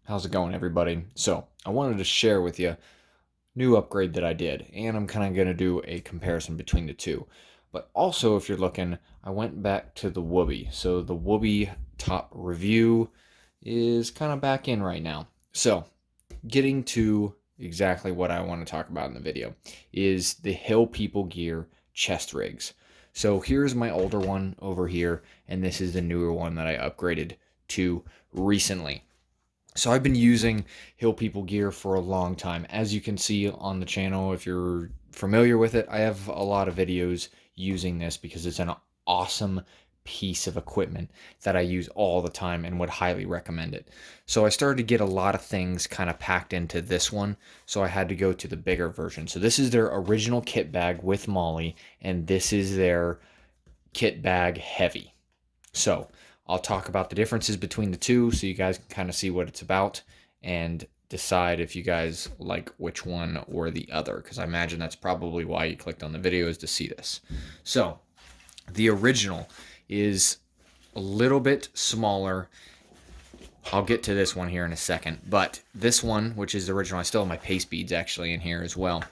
How's it going, everybody? So, I wanted to share with you new upgrade that I did, and I'm kind of going to do a comparison between the two. But also, if you're looking, I went back to the Whoopee. So, the Whoopee top review is kind of back in right now. So, getting to exactly what I want to talk about in the video is the Hill People Gear chest rigs. So, here's my older one over here, and this is the newer one that I upgraded to recently. So I've been using Hill People gear for a long time. As you can see on the channel, if you're familiar with it, I have a lot of videos using this because it's an awesome piece of equipment that I use all the time and would highly recommend it. So I started to get a lot of things kind of packed into this one, so I had to go to the bigger version. So this is their original kit bag with Molly, and this is their kit bag heavy. So I'll talk about the differences between the two so you guys can kind of see what it's about and decide if you guys like which one or the other, because I imagine that's probably why you clicked on the video, is to see this. So the original is a little bit smaller. I'll get to this one here in a second, but this one, which is the original, I still have my paste beads actually in here as well,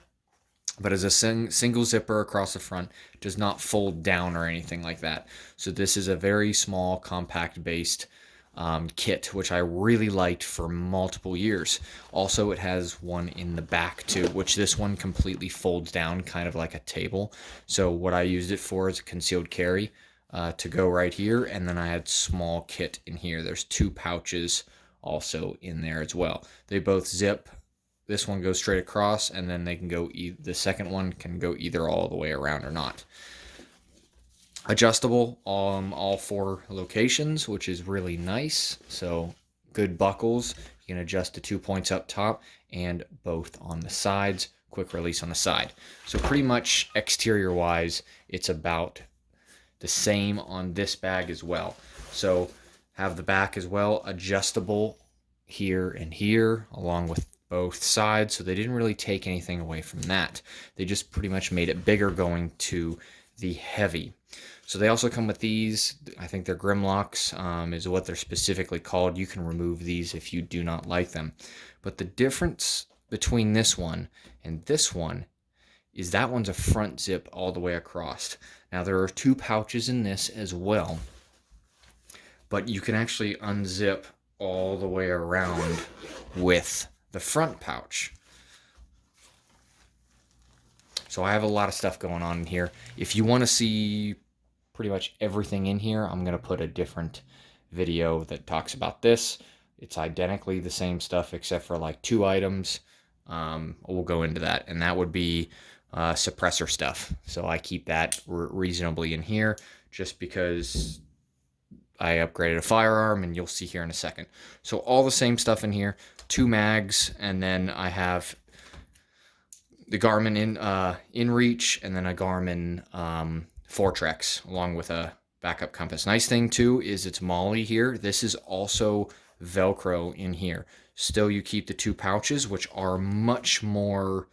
but as a single zipper across the front, does not fold down or anything like that. So this is a very small, compact based kit, which I really liked for multiple years. Also, it has one in the back too, which this one completely folds down, kind of like a table. So what I used it for is a concealed carry to go right here, and then I had small kit in here. There's two pouches also in there as well. They both zip. This one goes straight across, and then they can go, the second one can go either all the way around or not. Adjustable on all four locations, which is really nice. So good buckles. You can adjust to 2 points up top and both on the sides. Quick release on the side. So pretty much exterior wise, it's about the same on this bag as well. So have the back as well, adjustable here and here, along with both sides, so they didn't really take anything away from that. They just pretty much made it bigger going to the heavy. So they also come with these. I think they're Grimlocks is what they're specifically called. You can remove these if you do not like them. But the difference between this one and this one is that one's a front zip all the way across. Now there are two pouches in this as well, but you can actually unzip all the way around with the front pouch. So I have a lot of stuff going on in here. If you want to see pretty much everything in here, I'm going to put a different video that talks about this. It's identically the same stuff except for like two items. We'll go into that, and that would be suppressor stuff. So I keep that reasonably in here just because I upgraded a firearm, and you'll see here in a second. So all the same stuff in here, two mags, and then I have the Garmin in reach, and then a Garmin Fortrex along with a backup compass. Nice thing too is it's Molly here. This is also Velcro in here. Still, you keep the two pouches, which are much more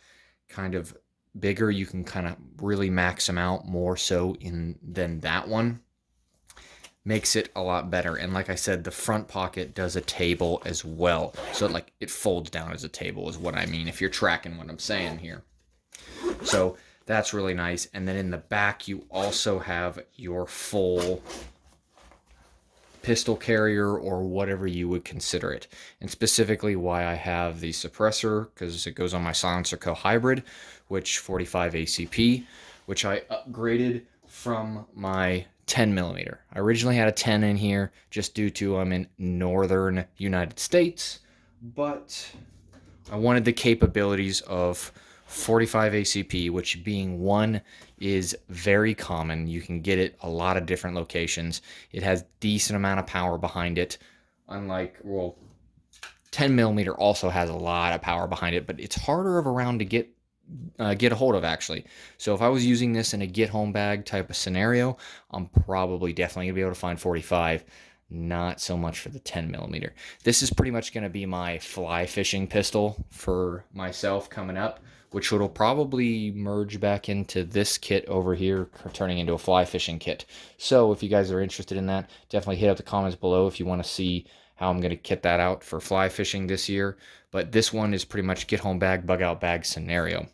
kind of bigger. You can kind of really max them out more so than that one. Makes it a lot better. And like I said, the front pocket does a table as well. So like it folds down as a table is what I mean, if you're tracking what I'm saying here. So that's really nice. And then in the back, you also have your full pistol carrier, or whatever you would consider it. And specifically why I have the suppressor, because it goes on my Silencer Co hybrid, which 45 ACP, which I upgraded from my 10 millimeter. I originally had a 10 in here just due to I'm in northern United States, but I wanted the capabilities of 45 ACP, which being one is very common. You can get it a lot of different locations. It has decent amount of power behind it. Unlike, well, 10 millimeter also has a lot of power behind it, but it's harder of a round to get a hold of actually. So if I was using this in a get home bag type of scenario, I'm probably definitely gonna be able to find 45. Not so much for the 10 millimeter. This is pretty much going to be my fly fishing pistol for myself coming up, which will probably merge back into this kit over here, turning into a fly fishing kit. So if you guys are interested in that, definitely hit up the comments below if you want to see how I'm going to kit that out for fly fishing this year. But this one is pretty much get home bag, bug out bag scenario.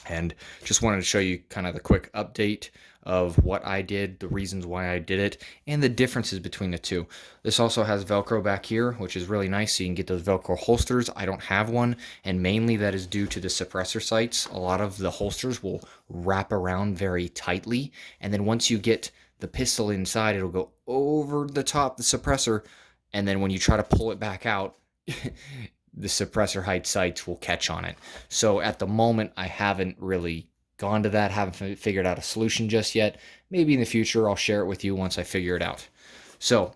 And just wanted to show you kind of the quick update of what I did, the reasons why I did it, and the differences between the two. This also has Velcro back here, which is really nice, so you can get those Velcro holsters. I don't have one, and mainly that is due to the suppressor sights. A lot of the holsters will wrap around very tightly, and then once you get the pistol inside, it'll go over the top, the suppressor, and then when you try to pull it back out, the suppressor height sights will catch on it. So at the moment, I haven't really gone to that, haven't figured out a solution just yet. Maybe in the future, I'll share it with you once I figure it out. So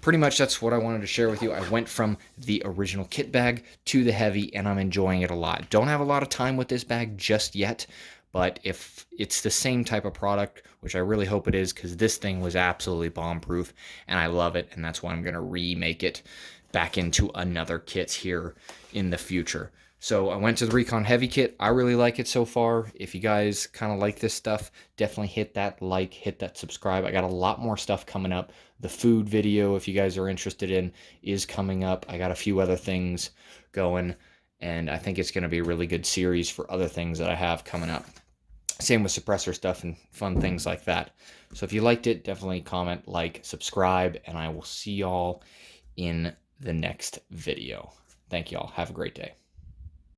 pretty much that's what I wanted to share with you. I went from the original kit bag to the heavy, and I'm enjoying it a lot. Don't have a lot of time with this bag just yet, but if it's the same type of product, which I really hope it is, because this thing was absolutely bomb-proof, and I love it, and that's why I'm going to remake it back into another kit here in the future. So I went to the Recon Heavy Kit. I really like it so far. If you guys kind of like this stuff, definitely hit that like, hit that subscribe. I got a lot more stuff coming up. The food video, if you guys are interested in, is coming up. I got a few other things going, and I think it's going to be a really good series for other things that I have coming up. Same with suppressor stuff and fun things like that. So if you liked it, definitely comment, like, subscribe, and I will see y'all in the next video. Thank y'all. Have a great day.